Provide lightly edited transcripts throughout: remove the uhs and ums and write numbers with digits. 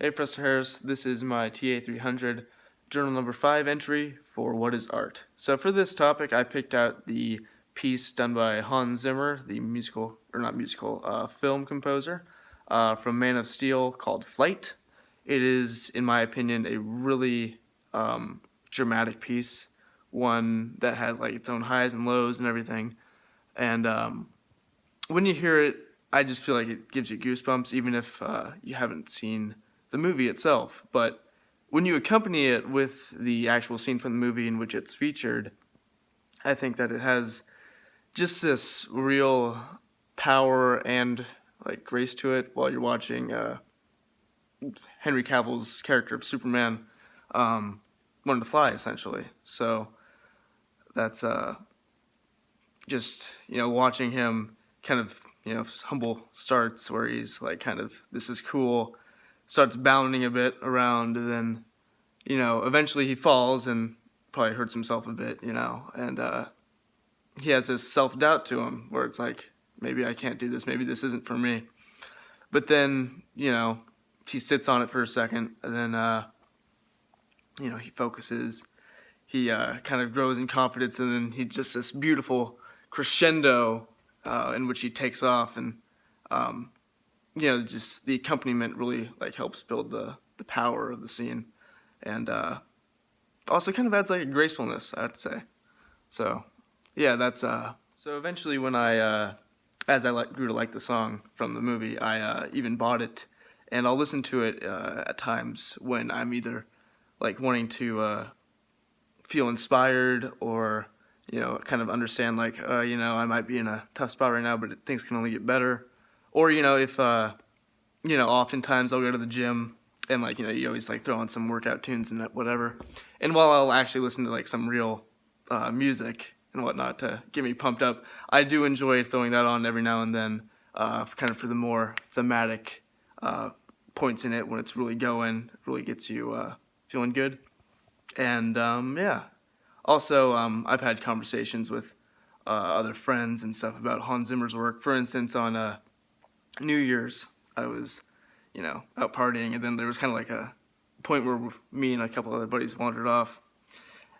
Hey Professor Harris, this is my TA300 journal number 5 entry for What is Art. So for this topic I picked out the piece done by Hans Zimmer, the film composer from Man of Steel called Flight. It is, in my opinion, a really dramatic piece, one that has like its own highs and lows and everything. And when you hear it, I just feel like it gives you goosebumps, even if you haven't seen the movie itself. But when you accompany it with the actual scene from the movie in which it's featured, I think that it has just this real power and like grace to it while you're watching Henry Cavill's character of Superman learn to fly, essentially. So that's just, watching him kind of, humble starts where he's like kind of, this is cool, starts bounding a bit around, and then, eventually he falls and probably hurts himself a bit, and he has this self-doubt to him where it's like, maybe I can't do this, maybe this isn't for me. But then, he sits on it for a second, and then, he focuses, he kind of grows in confidence, and then he just this beautiful crescendo in which he takes off, and just the accompaniment really like helps build the power of the scene, and also kind of adds like a gracefulness, I have to say. So yeah, that's so eventually when I as I grew to like the song from the movie, I even bought it, and I'll listen to it at times when I'm either like wanting to feel inspired or kind of understand like I might be in a tough spot right now, but things can only get better. Or if oftentimes I'll go to the gym and like you always like throw on some workout tunes and whatever, and while I'll actually listen to like some real music and whatnot to get me pumped up, I do enjoy throwing that on every now and then, kind of for the more thematic points in it when it's really going, really gets you feeling good. And yeah, also I've had conversations with other friends and stuff about Hans Zimmer's work. For instance, on New Year's, I was out partying, and then there was kind of like a point where me and a couple other buddies wandered off,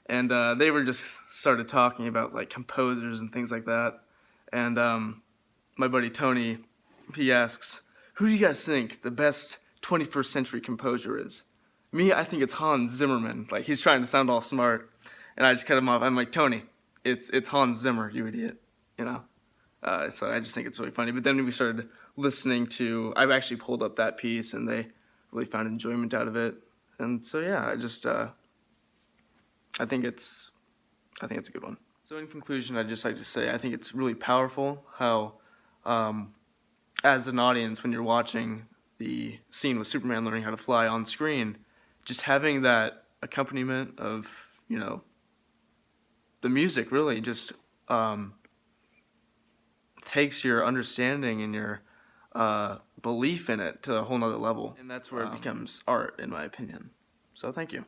and they were just started talking about like composers and things like that. And my buddy Tony, he asks, who do you guys think the best 21st century composer is? Me, I think it's Hans Zimmerman. Like, he's trying to sound all smart, and I just cut him off. I'm like, Tony, it's Hans Zimmer, you idiot, so I just think it's really funny. But then we started listening to, I've actually pulled up that piece, and they really found enjoyment out of it. And so yeah, I just I think it's a good one. So in conclusion, I'd just like to say I think it's really powerful how as an audience, when you're watching the scene with Superman learning how to fly on screen, just having that accompaniment of the music really just takes your understanding and your belief in it to a whole nother level, and that's where it becomes art, in my opinion. So thank you.